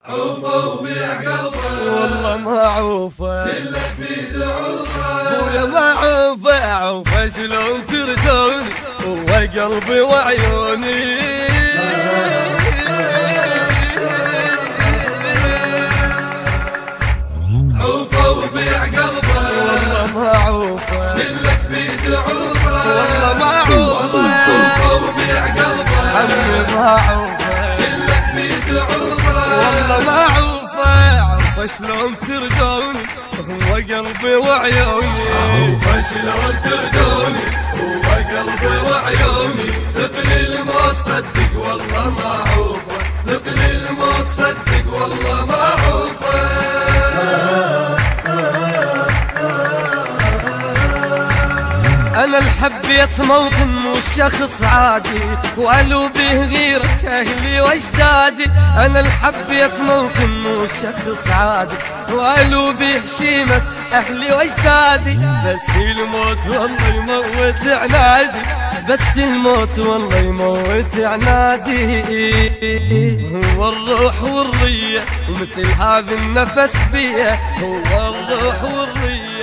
عوفه وبيع قلبه والله ما عوفه شلك بيد عوفه ويا ما عوفه عوفه شلون تردوني هو قلبي وعيوني عوفه وبيع قلبه والله ما عوفه شلك بيد عوفه والله ما عوفه عوفه وبيع قلبه عمي ما عوفه شلك بيد عوفه والله ما عوفه عوفه شلون تردوني هو قلبي وعيوني عوفه شلون تردوني هو قلبي وعيوني ثقل ما تصدق والله ما عوفه ثقل ما تصدق والله ما عوفه أنا الحبيت موطن مو شخص عادي وقالوا به غيرة أهلي وأجدادي أنا الحبيت موطن مو شخص عادي وقالوا به شيمة أهلي وأجدادي بس الموت والله يموت عنادي بس الموت والله يموت عنادي هو الروح والرية ومثل هذا النفس بيه هو الروح والرية